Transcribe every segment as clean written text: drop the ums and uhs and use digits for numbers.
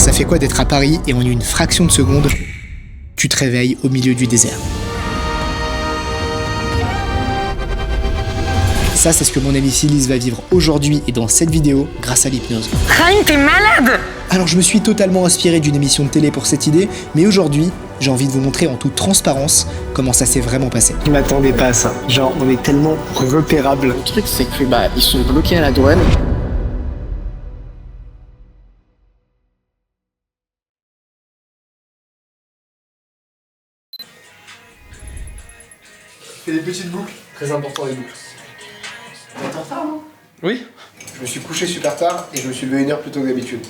Ça fait quoi d'être à Paris et en une fraction de seconde, tu te réveilles au milieu du désert? Ça, c'est ce que mon amie Phyllis va vivre aujourd'hui et dans cette vidéo grâce à l'hypnose. Raïm, t'es malade! Alors je me suis totalement inspiré d'une émission de télé pour cette idée, mais aujourd'hui, j'ai envie de vous montrer en toute transparence comment ça s'est vraiment passé. Je m'attendais pas à ça. Genre, on est tellement repérables. Le truc, c'est que ils sont bloqués à la douane. Fais des petites boucles. Très important les boucles. T'entends tard, non? Oui. Je me suis couché super tard et je me suis levé 1 heure plus tôt que d'habitude.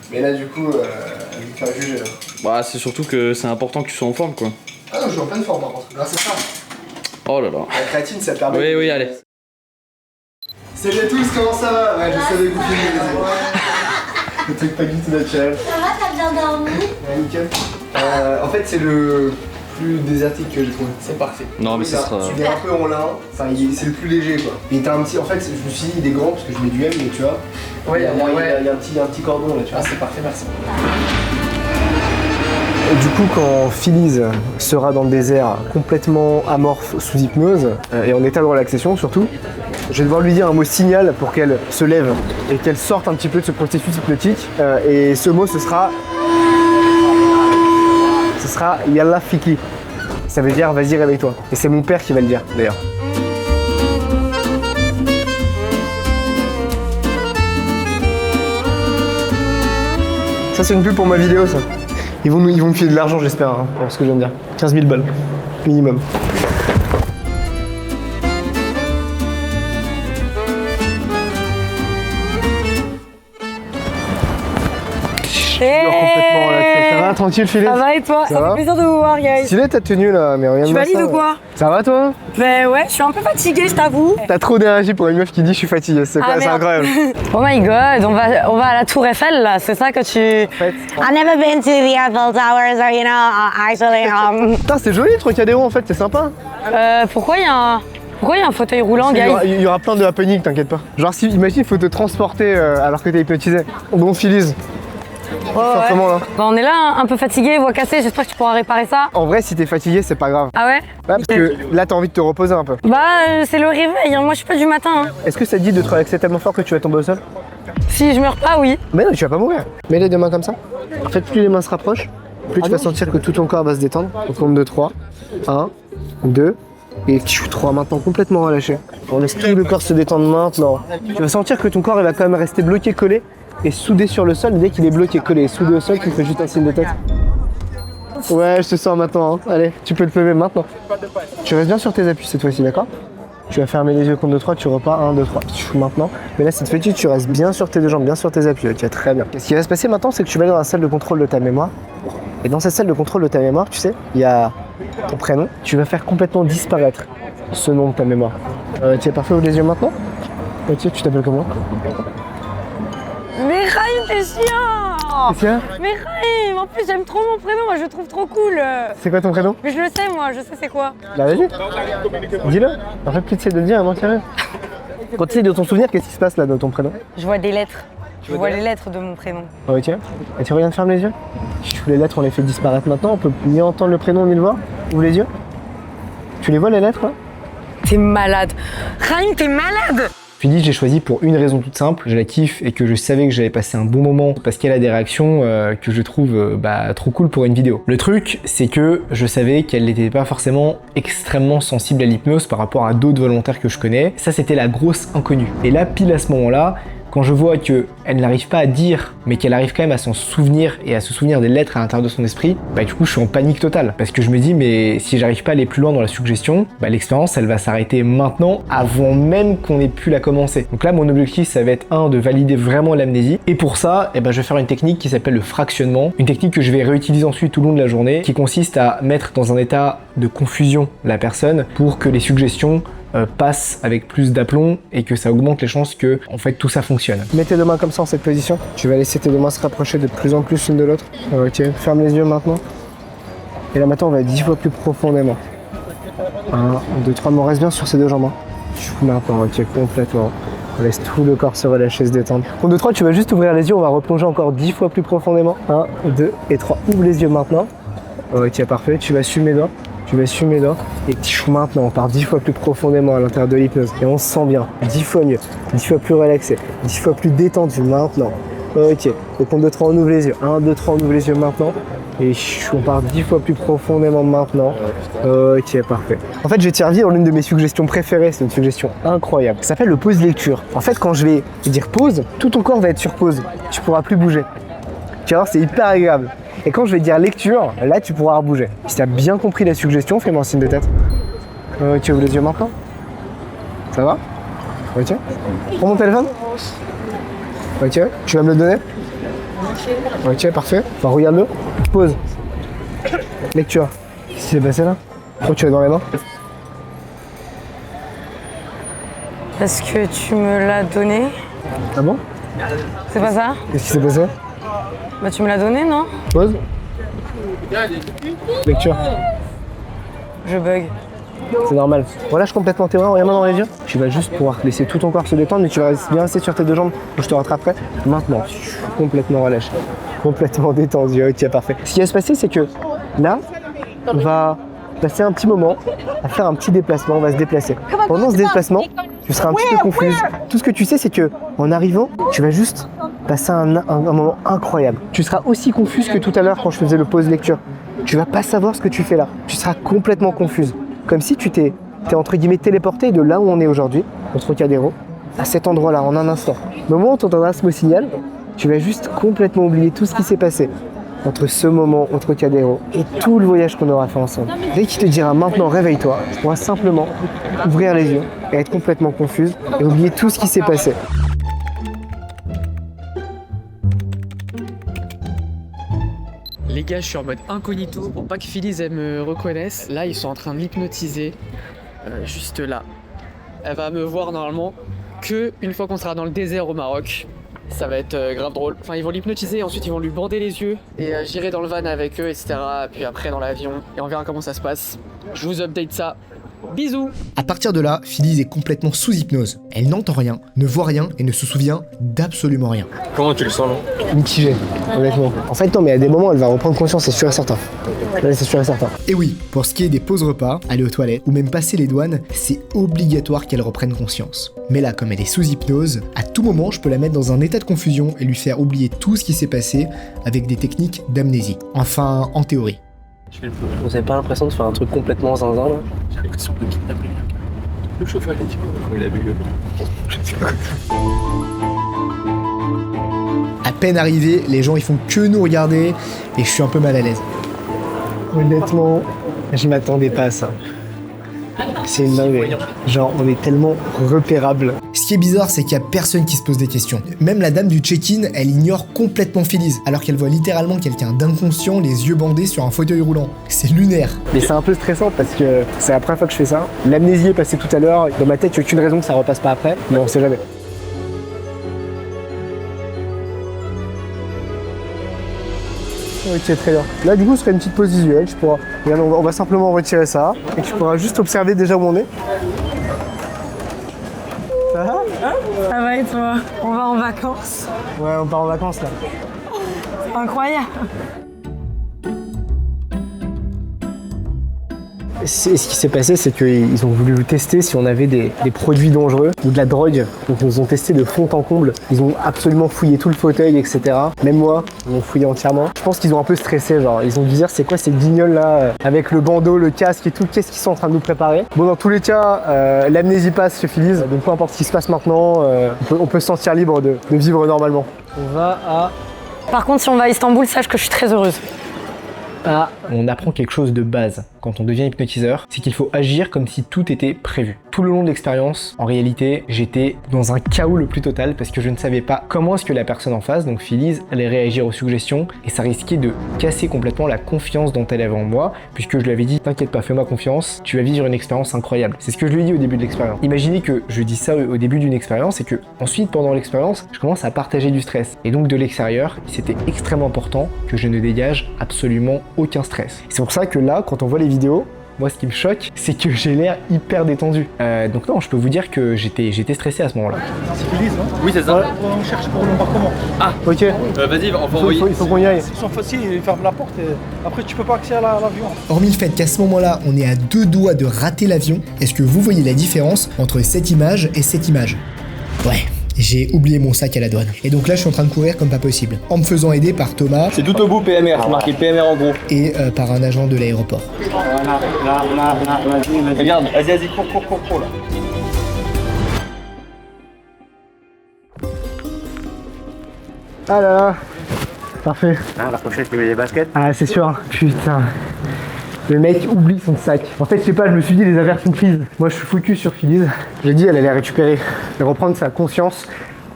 Mais là, du coup, je vais me faire juger. Bah, c'est surtout que c'est important que tu sois en forme, quoi. Ah non, je suis en pleine forme par contre, grâce à ça. Oh là là. La créatine, ça permet. Oui, oui, allez. Salut à tous, comment ça va? Ouais, je savais que vous filmez les amis. Le truc pas du tout naturel. Ça va, t'as bien dormi? Ouais, nickel. En fait, c'est le plus désertique que j'ai trouvé. C'est parfait. Non, mais ça sera. Il est un peu en lin, enfin, c'est le plus léger quoi. Il était un petit. En fait, je me suis dit, il est grand parce que je mets du M, mais tu vois. Ouais, il y a un petit cordon là, tu vois. Ah, c'est parfait, merci. Et du coup, quand Phyllis sera dans le désert complètement amorphe sous hypnose et en état de relaxation surtout, je vais devoir lui dire un mot signal pour qu'elle se lève et qu'elle sorte un petit peu de ce processus hypnotique. Et ce mot, ce sera Yalla Fiki. Ça veut dire vas-y réveille-toi. Et c'est mon père qui va le dire d'ailleurs. Ça c'est une pub pour ma vidéo ça. Ils vont me filer de l'argent j'espère hein, pour ce que je viens de dire. 15 000 balles minimum. Complètement relaxé. Ça va, tranquille Philippe? Ça va et toi? Ça fait plaisir de vous voir, guys. Stylé ta tenue là, mais regarde. Tu valides ou quoi? Ça va toi? Ben ouais, je suis un peu fatiguée, je t'avoue. T'as trop d'énergie pour une meuf qui dit je suis fatiguée, c'est Ah, c'est incroyable. Oh my god, on va à la Tour Eiffel là, c'est ça que tu... I've never been to the Eiffel Towers, or you know, actually, Putain c'est joli le Trocadéro en fait, c'est sympa. Pourquoi il y a un fauteuil roulant, guys? Il y aura plein de happenings, t'inquiète pas. Genre si, imagine, il faut te transporter alors que t'es hypnotisé. Bon Phyllis. Comment là? Bah, on est là, un peu fatigué, voix cassée, j'espère que tu pourras réparer ça. En vrai, si t'es fatigué, c'est pas grave. Ah ouais? Ouais, parce que là, t'as envie de te reposer un peu. Bah, c'est le réveil, hein. Moi je suis pas du matin. Hein. Est-ce que ça te dit de te relaxer tellement fort que tu vas tomber au sol? Si je meurs pas, oui. Mais non, tu vas pas mourir. Mets les deux mains comme ça. En fait, plus les mains se rapprochent, plus tu vas sentir que tout ton corps va se détendre. Au compte de 3. 1, 2, et 3. Maintenant, complètement relâché. On laisse tout le corps se détendre maintenant. Tu vas sentir que ton corps il va quand même rester bloqué, collé. Et soudé sur le sol, dès qu'il est bloqué, collé et soudé au sol, tu fais juste un signe de tête. Ouais, je te sens maintenant. Hein. Allez, tu peux te lever maintenant. Tu restes bien sur tes appuis cette fois-ci, d'accord? Tu vas fermer les yeux compte de 3, tu repars 1, 2, 3. Maintenant. Mais là, cette fois-ci, tu restes bien sur tes deux jambes, bien sur tes appuis. Ok, très bien. Ce qui va se passer maintenant, c'est que tu vas aller dans la salle de contrôle de ta mémoire. Et dans cette salle de contrôle de ta mémoire, tu sais, il y a ton prénom. Tu vas faire complètement disparaître ce nom de ta mémoire. Tu es parfait, ouvre les yeux maintenant? Ok, tu t'appelles comment? Mais Raïm, t'es chiant! Qu'est-ce qu'il y a? Mais Raïm, en plus j'aime trop mon prénom, moi je le trouve trop cool. C'est quoi ton prénom? Mais je le sais moi, je sais c'est quoi. Bah vas-y, dis-le. En fait, plus tu essaies de le dire, moins sérieux. Quand tu essaies de ton souvenir, qu'est-ce qui se passe là dans ton prénom? Je vois des lettres. Je vois les lettres de mon prénom. Ok. Et tu regardes, ferme les yeux. Les lettres, on les fait disparaître maintenant, on peut ni entendre le prénom ni le voir. Ouvre les yeux. Tu les vois les lettres là? T'es malade. Raïm, t'es malade! Phyllis, j'ai choisi pour une raison toute simple, je la kiffe et que je savais que j'avais passé un bon moment parce qu'elle a des réactions que je trouve trop cool pour une vidéo. Le truc, c'est que je savais qu'elle n'était pas forcément extrêmement sensible à l'hypnose par rapport à d'autres volontaires que je connais. Ça, c'était la grosse inconnue. Et là, pile à ce moment-là, quand je vois qu'elle n'arrive pas à dire, mais qu'elle arrive quand même à s'en souvenir et à se souvenir des lettres à l'intérieur de son esprit, bah du coup je suis en panique totale. Parce que je me dis, mais si j'arrive pas à aller plus loin dans la suggestion, bah l'expérience elle va s'arrêter maintenant avant même qu'on ait pu la commencer. Donc là mon objectif ça va être de valider vraiment l'amnésie. Et pour ça, je vais faire une technique qui s'appelle le fractionnement. Une technique que je vais réutiliser ensuite tout le long de la journée, qui consiste à mettre dans un état de confusion la personne pour que les suggestions passe avec plus d'aplomb et que ça augmente les chances que en fait tout ça fonctionne. Mets tes deux mains comme ça en cette position. Tu vas laisser tes deux mains se rapprocher de plus en plus l'une de l'autre. Ok, ferme les yeux maintenant. Et là maintenant on va 10 fois plus profondément. 1, 2, 3, mais on reste bien sur ces deux jambes. Maintenant, ok, complètement. On laisse tout le corps se relâcher, se détendre. Compte de 3, tu vas juste ouvrir les yeux, on va replonger encore 10 fois plus profondément. 1, 2 et 3. Ouvre les yeux maintenant. Ok, parfait. Tu vas suivre mes doigts. Et maintenant, on part 10 fois plus profondément à l'intérieur de l'hypnose. Et on se sent bien. 10 fois mieux. 10 fois plus relaxé. 10 fois plus détendu maintenant. Ok. Au compte de 3, on ouvre les yeux. 1, 2, 3, on ouvre les yeux maintenant. Et on part 10 fois plus profondément maintenant. Ok, parfait. En fait, je vais te faire vivre l'une de mes suggestions préférées. C'est une suggestion incroyable. Ça s'appelle le pause lecture. En fait, quand je vais dire pause, tout ton corps va être sur pause. Tu pourras plus bouger. Tu vas voir, c'est hyper agréable. Et quand je vais dire lecture, là, tu pourras bouger. Si tu as bien compris la suggestion, fais-moi un signe de tête. Ok, ouvre les yeux maintenant. Ça va? Ok. Prends mon téléphone. Ok, tu vas me le donner? Ok, parfait. Enfin, regarde-le. Pause. Lecture. Qu'est-ce qui s'est passé là? Pourquoi tu l'as dans les mains? Parce que tu me l'as donné. Ah bon? C'est pas ça? Qu'est-ce qui s'est passé? Bah tu me l'as donné, non? Pause. Lecture. Je bug. C'est normal. Relâche complètement tes bras, regarde-moi dans les yeux. Tu vas juste pouvoir laisser tout ton corps se détendre, mais tu vas bien rester sur tes deux jambes. Je te rattraperai. Maintenant, complètement relâché. Complètement détendu. Ok, parfait. Ce qui va se passer, c'est que là, on va passer un petit moment à faire un petit déplacement. On va se déplacer. Pendant ce déplacement, tu seras un petit peu confuse. Tout ce que tu sais, c'est que en arrivant, tu vas juste passer un moment incroyable. Tu seras aussi confuse que tout à l'heure quand je faisais le pause lecture. Tu vas pas savoir ce que tu fais là. Tu seras complètement confuse. Comme si tu t'es entre guillemets téléporté de là où on est aujourd'hui, au Trocadéro, à cet endroit-là, en un instant. Au moment où tu entendras ce mot signal, tu vas juste complètement oublier tout ce qui s'est passé entre ce moment au Trocadéro et tout le voyage qu'on aura fait ensemble. Dès qu'il te dira maintenant réveille-toi, tu pourras simplement ouvrir les yeux et être complètement confuse et oublier tout ce qui s'est passé. Les gars, je suis en mode incognito pour pas que Phyllis elle me reconnaisse. Là, ils sont en train de l'hypnotiser. Juste là. Elle va me voir normalement que une fois qu'on sera dans le désert au Maroc. Ça va être grave drôle. Enfin, ils vont l'hypnotiser, ensuite ils vont lui bander les yeux. Et j'irai dans le van avec eux, etc. Puis après dans l'avion. Et on verra comment ça se passe. Je vous update ça. Bisous. À partir de là, Phyllis est complètement sous hypnose. Elle n'entend rien, ne voit rien et ne se souvient d'absolument rien. Comment tu le sens là? Mitigé, honnêtement. En fait, non, mais à des moments, elle va reprendre conscience, c'est sûr et certain. Là, c'est sûr et certain. Et oui, pour ce qui est des pauses repas, aller aux toilettes ou même passer les douanes, c'est obligatoire qu'elle reprenne conscience. Mais là, comme elle est sous hypnose, à tout moment, je peux la mettre dans un état de confusion et lui faire oublier tout ce qui s'est passé avec des techniques d'amnésie. Enfin, en théorie. Vous avez pas l'impression de faire un truc complètement zinzin là? J'ai l'impression de kidnapper le chauffeur, il a dit quoi? Il a bu À peine arrivé, les gens ils font que nous regarder et je suis un peu mal à l'aise. Honnêtement, je m'attendais pas à ça. C'est une dinguerie. Genre, on est tellement repérable. Ce qui est bizarre, c'est qu'il y a personne qui se pose des questions. Même la dame du check-in, elle ignore complètement Phyllis, alors qu'elle voit littéralement quelqu'un d'inconscient, les yeux bandés sur un fauteuil roulant. C'est lunaire. Mais c'est un peu stressant parce que c'est la première fois que je fais ça. L'amnésie est passée tout à l'heure. Dans ma tête, il n'y a aucune raison que ça repasse pas après, mais on sait jamais. Ok, très bien. Là, du coup, ce serait une petite pause visuelle. Tu pourras... Regarde, on va simplement retirer ça et tu pourras juste observer déjà où on est. Ça va? Ça va et toi? On va en vacances. Ouais, on part en vacances là. Incroyable. Ce qui s'est passé, c'est qu'ils ont voulu tester si on avait des produits dangereux ou de la drogue. Donc ils nous ont testé de fond en comble. Ils ont absolument fouillé tout le fauteuil, etc. Même moi, ils m'ont fouillé entièrement. Je pense qu'ils ont un peu stressé, genre ils ont dû dire c'est quoi ces guignols là avec le bandeau, le casque et tout, qu'est-ce qu'ils sont en train de nous préparer. Bon, dans tous les cas, l'amnésie passe chez Phyllis, donc peu importe ce qui se passe maintenant, on peut se sentir libre de vivre normalement. On va à... Par contre, si on va à Istanbul, sache que je suis très heureuse. On apprend quelque chose de base quand on devient hypnotiseur, c'est qu'il faut agir comme si tout était prévu. Tout le long de l'expérience, en réalité, j'étais dans un chaos le plus total parce que je ne savais pas comment est-ce que la personne en face, donc Phyllis, allait réagir aux suggestions et ça risquait de casser complètement la confiance dont elle avait en moi puisque je lui avais dit « T'inquiète pas, fais-moi confiance, tu vas vivre une expérience incroyable ». C'est ce que je lui ai dit au début de l'expérience. Imaginez que je dis ça au début d'une expérience et que ensuite, pendant l'expérience, je commence à partager du stress. Et donc de l'extérieur, c'était extrêmement important que je ne dégage absolument aucun stress. C'est pour ça que là, quand on voit les vidéos, Moi, ce qui me choque, c'est que j'ai l'air hyper détendu. Donc non, je peux vous dire que j'étais stressé à ce moment-là. C'est Félix, non? Oui, c'est ça. Ouais, on cherche pour l'embarquement. Ah, Ok, vas-y, on va envoyer. il faut qu'on y aille. Ils sont faciles, ils ferment la porte et après tu peux pas accéder à l'avion. Hormis le fait qu'à ce moment-là, on est à 2 doigts de rater l'avion, est-ce que vous voyez la différence entre cette image et cette image? Ouais. J'ai oublié mon sac à la douane. Et donc là, je suis en train de courir comme pas possible. En me faisant aider par Thomas C'est tout au bout PMR, c'est marqué PMR en gros. et par un agent de l'aéroport. Regarde, vas-y, cours là. Ah là là, parfait. Ah, la prochaine, tu mets les baskets. Ah, c'est sûr, putain. Le mec oublie son sac. En fait, je sais pas, je me suis dit les affaires sont prises. Moi, je suis focus sur Phyllis. J'ai dit, elle allait récupérer et reprendre sa conscience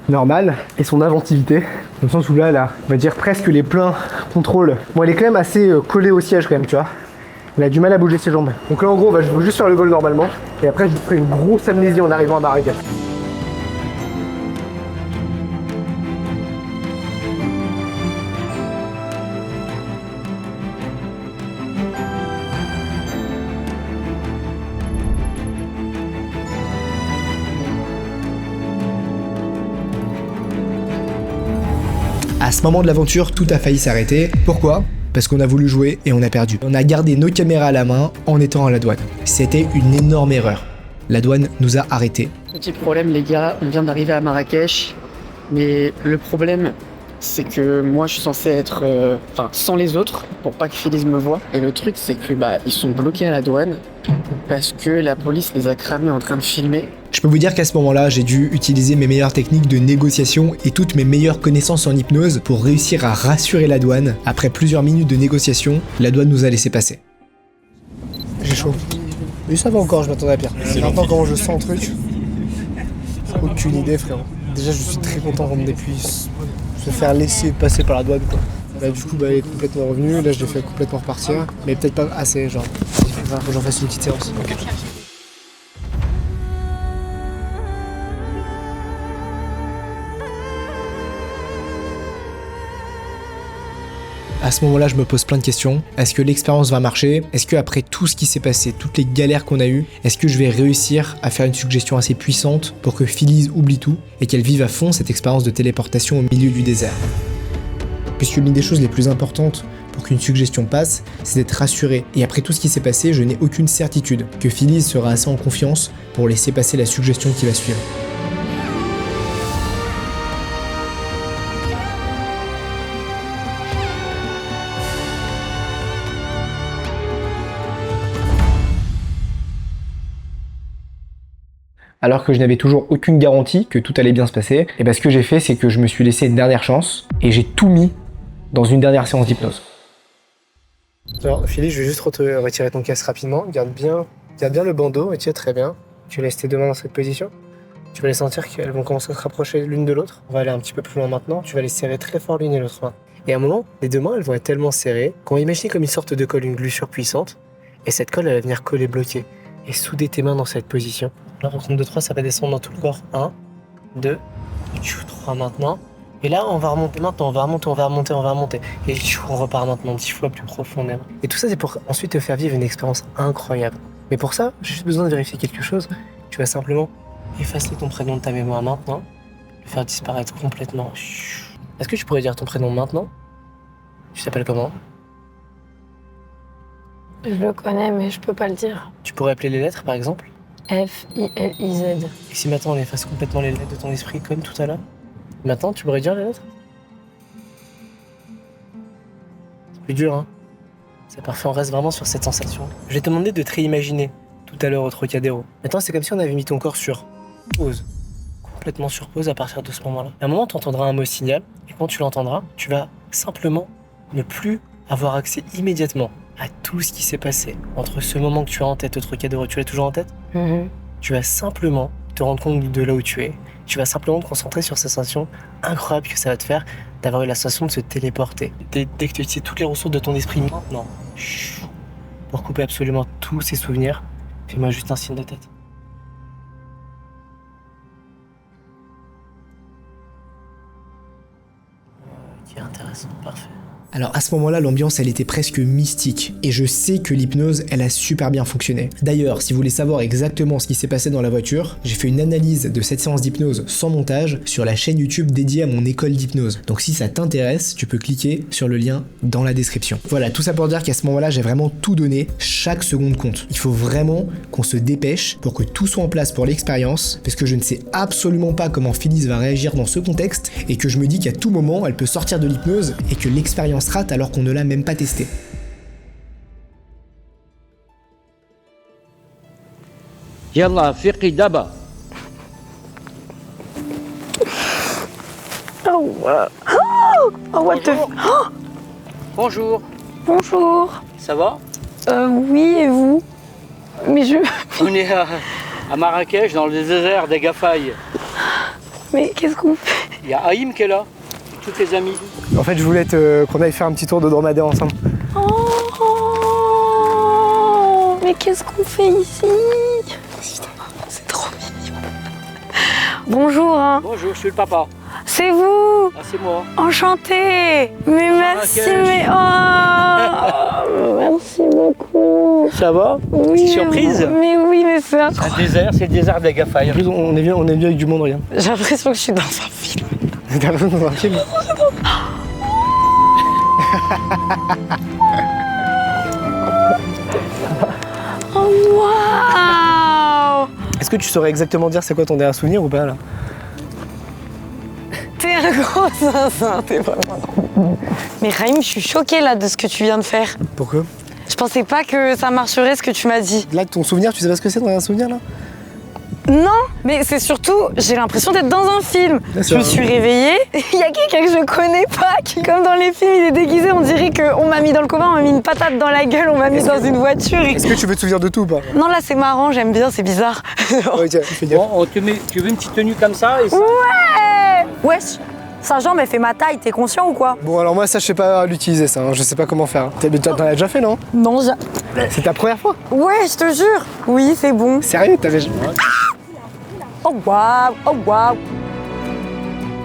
normale et son inventivité. Dans le sens où là, elle a, on va dire, presque les pleins contrôles. Bon, elle est quand même assez collée au siège quand même, tu vois. Elle a du mal à bouger ses jambes. Donc là, en gros, je vais juste faire le vol normalement. Et après, je ferai une grosse amnésie en arrivant à Marrakech. À ce moment de l'aventure, tout a failli s'arrêter. Pourquoi? Parce qu'on a voulu jouer et on a perdu. On a gardé nos caméras à la main en étant à la douane. C'était une énorme erreur. La douane nous a arrêtés. Petit problème les gars, on vient d'arriver à Marrakech, mais le problème c'est que moi je suis censé être sans les autres pour pas que Félix me voie. Et le truc c'est que ils sont bloqués à la douane parce que la police les a cramés en train de filmer. Je peux vous dire qu'à ce moment-là, j'ai dû utiliser mes meilleures techniques de négociation et toutes mes meilleures connaissances en hypnose pour réussir à rassurer la douane. Après plusieurs minutes de négociation, la douane nous a laissé passer. J'ai chaud. Mais ça va encore, je m'attendais à pire. Maintenant, comment je sens le truc, aucune idée, frérot. Déjà, je suis très content qu'on me puisse se faire laisser passer par la douane, quoi. Là, du coup, elle est complètement revenue. Là, je l'ai fait complètement repartir. Mais peut-être pas assez, genre. Faut que j'en fasse une petite séance. Okay. À ce moment-là, je me pose plein de questions. Est-ce que l'expérience va marcher? Est-ce que après tout ce qui s'est passé, toutes les galères qu'on a eues, est-ce que je vais réussir à faire une suggestion assez puissante pour que Phyllis oublie tout et qu'elle vive à fond cette expérience de téléportation au milieu du désert? Puisque l'une des choses les plus importantes pour qu'une suggestion passe, c'est d'être rassuré. Et après tout ce qui s'est passé, je n'ai aucune certitude que Phyllis sera assez en confiance pour laisser passer la suggestion qui va suivre. Alors que je n'avais toujours aucune garantie que tout allait bien se passer, et ce que j'ai fait, c'est que je me suis laissé une dernière chance et j'ai tout mis dans une dernière séance d'hypnose. Alors, Phyllis, je vais juste retirer ton casque rapidement. Garde bien le bandeau et tiens très bien. Tu laisses tes deux mains dans cette position. Tu vas les sentir qu'elles vont commencer à se rapprocher l'une de l'autre. On va aller un petit peu plus loin maintenant. Tu vas les serrer très fort l'une et l'autre main. Et à un moment, les deux mains, elles vont être tellement serrées qu'on va imaginer comme une sorte de colle, une gluchure puissante. Et cette colle, elle va venir coller, bloquer. Et souder tes mains dans cette position. Là, on compte de 3, ça va descendre dans tout le corps. 1, 2, 3 maintenant. Et là, on va remonter maintenant, on va remonter. Et on repart maintenant 10 fois plus profondément. Et tout ça, c'est pour ensuite te faire vivre une expérience incroyable. Mais pour ça, j'ai juste besoin de vérifier quelque chose. Tu vas simplement effacer ton prénom de ta mémoire maintenant, le faire disparaître complètement. Est-ce que tu pourrais dire ton prénom maintenant? Tu t'appelles comment? Je le connais, mais je peux pas le dire. Tu pourrais appeler les lettres, par exemple? F-I-L-I-Z. Et si maintenant on efface complètement les lettres de ton esprit, comme tout à l'heure? Maintenant, tu pourrais dire les lettres? C'est plus dur, hein? C'est parfait, on reste vraiment sur cette sensation. Je vais te demander de te réimaginer tout à l'heure au Trocadéro. Maintenant, c'est comme si on avait mis ton corps sur pause. Complètement sur pause à partir de ce moment-là. À un moment, tu entendras un mot signal, et quand tu l'entendras, tu vas simplement ne plus avoir accès immédiatement à tout ce qui s'est passé entre ce moment que tu as en tête au Trocadéro. Tu l'as toujours en tête? Tu vas simplement te rendre compte de là où tu es. Tu vas simplement te concentrer sur cette sensation incroyable que ça va te faire d'avoir eu la sensation de se téléporter. Dès que tu utilises toutes les ressources de ton esprit maintenant, pour couper absolument tous ces souvenirs, fais-moi juste un signe de tête. Ok, intéressant, parfait. Alors à ce moment-là, l'ambiance elle était presque mystique et je sais que l'hypnose elle a super bien fonctionné. D'ailleurs, si vous voulez savoir exactement ce qui s'est passé dans la voiture, j'ai fait une analyse de cette séance d'hypnose sans montage sur la chaîne YouTube dédiée à mon école d'hypnose. Donc si ça t'intéresse, tu peux cliquer sur le lien dans la description. Voilà, tout ça pour dire qu'à ce moment-là, j'ai vraiment tout donné, chaque seconde compte. Il faut vraiment qu'on se dépêche pour que tout soit en place pour l'expérience, parce que je ne sais absolument pas comment Phyllis va réagir dans ce contexte et que je me dis qu'à tout moment, elle peut sortir de l'hypnose et que l'expérience rate alors qu'on ne l'a même pas testé. Yallah, fiqi daba. Oh, what the... Oh, Bonjour. bonjour. Ça va? Oui, et vous? Mais On est à Marrakech, dans le désert des Gafaï. Mais qu'est-ce qu'on fait? Il y a Haïm qui est là, tous tes amis. En fait, je voulais qu'on aille faire un petit tour de dromadaire ensemble. Oh, mais qu'est-ce qu'on fait ici? C'est trop mignon. Bonjour, hein. Bonjour, je suis le papa. C'est vous? Ah, c'est moi. Enchantée. Mais merci, mais oh, merci beaucoup. Ça va? Oui, Petite surprise? Mais oui, mais c'est C'est un incroyable. désert, c'est le désert des Gafaï. En plus, on est bien avec du monde, regarde. J'ai l'impression que je suis dans un film. T'as l'impression dans un film. Oh, waouh! Est-ce que tu saurais exactement dire c'est quoi ton dernier souvenir ou pas là? T'es un gros zinzin, t'es vraiment trop. Mais Raïm, je suis choquée là de ce que tu viens de faire. Pourquoi? Je pensais pas que ça marcherait ce que tu m'as dit. Là, ton souvenir, tu sais pas ce que c'est ton dernier souvenir là? Non, mais c'est surtout, j'ai l'impression d'être dans un film. Là, c'est Je me un- suis réveillée, il y a quelqu'un que je connais pas, qui comme dans les films, il est déguisé, on dirait qu'on m'a mis dans le coma, on m'a mis une patate dans la gueule, on m'a mis dans une voiture. Est-ce que tu veux te souvenir de tout ou pas? Non, là c'est marrant, j'aime bien, c'est bizarre. Ok, fais gaffe. Bon, tu veux une petite tenue comme ça et ça... Ouais! Wesh, sa jambe elle fait ma taille, t'es conscient ou quoi? Bon, alors moi, ça, je sais pas l'utiliser, ça. Hein. Je sais pas comment faire. T'en as déjà fait, non? Non, C'est ta première fois? ouais, je te jure. Oui, c'est bon. Sérieux? T'avais. Oh waouh, oh waouh.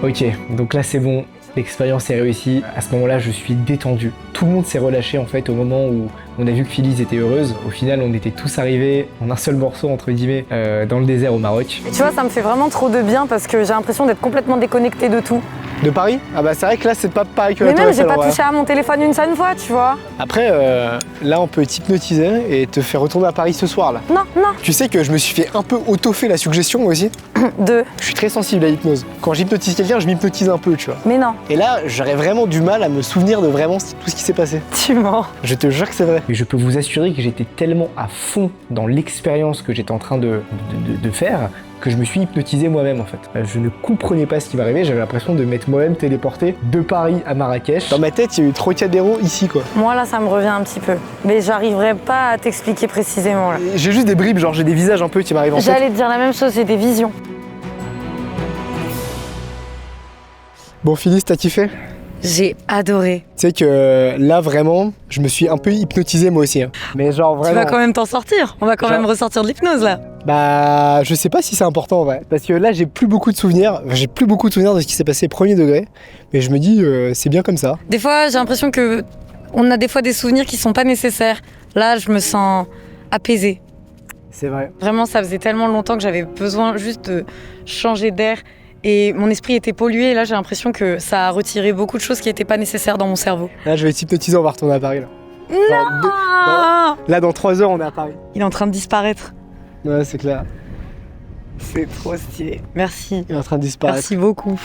Ok, donc là c'est bon, l'expérience est réussie. À ce moment-là, je suis détendu. Tout le monde s'est relâché en fait au moment où on a vu que Phyllis était heureuse. Au final, on était tous arrivés en un seul morceau entre guillemets dans le désert au Maroc. Et tu vois, ça me fait vraiment trop de bien parce que j'ai l'impression d'être complètement déconnectée de tout. De Paris? Ah bah c'est vrai que là c'est pas pareil que la Mais Tour même, j'ai Eiffel, en pas vrai. touché à mon téléphone une seule fois, tu vois. Après, là on peut t'hypnotiser et te faire retourner à Paris ce soir là. Non, non. Tu sais que je me suis fait un peu auto-fait la suggestion moi aussi. Deux. Je suis très sensible à l'hypnose. Quand j'hypnotise quelqu'un, je m'hypnotise un peu, tu vois. Mais non, Et là, j'aurais vraiment du mal à me souvenir de vraiment tout ce qui s'est passé. tu mens. Je te jure que c'est vrai. Et je peux vous assurer que j'étais tellement à fond dans l'expérience que j'étais en train de faire que je me suis hypnotisé moi-même en fait. Je ne comprenais pas ce qui m'arrivait, j'avais l'impression de m'être moi-même téléporté de Paris à Marrakech. Dans ma tête, il y a eu Trocadéro ici quoi. Moi, là, ça me revient un petit peu. Mais j'arriverai pas à t'expliquer précisément, là. J'ai juste des bribes, genre j'ai des visages un peu qui m'arrivent en tête. J'allais te dire la même chose, j'ai des visions. Bon Phyllis, t'as kiffé? J'ai adoré. Tu sais que là vraiment, je me suis un peu hypnotisé moi aussi. Hein. Mais genre Tu vraiment. vas quand même t'en sortir. On va quand Genre- même ressortir de l'hypnose, là. Bah, je sais pas si c'est important en vrai. Parce que là, j'ai plus beaucoup de souvenirs. J'ai plus beaucoup de souvenirs de ce qui s'est passé premier degré. Mais je me dis, c'est bien comme ça. Des fois, j'ai l'impression que on a des fois des souvenirs qui sont pas nécessaires. Là, je me sens apaisée. C'est vrai. Vraiment, ça faisait tellement longtemps que j'avais besoin juste de changer d'air. Et mon esprit était pollué. Et là, j'ai l'impression que ça a retiré beaucoup de choses qui n'étaient pas nécessaires dans mon cerveau. Là, je vais t'hypnotiser, on va retourner à Paris là. Ah, Là, dans 3 heures, on est à Paris. il est en train de disparaître. Ouais, c'est clair. C'est trop stylé. Merci. Il est en train de disparaître. Merci beaucoup.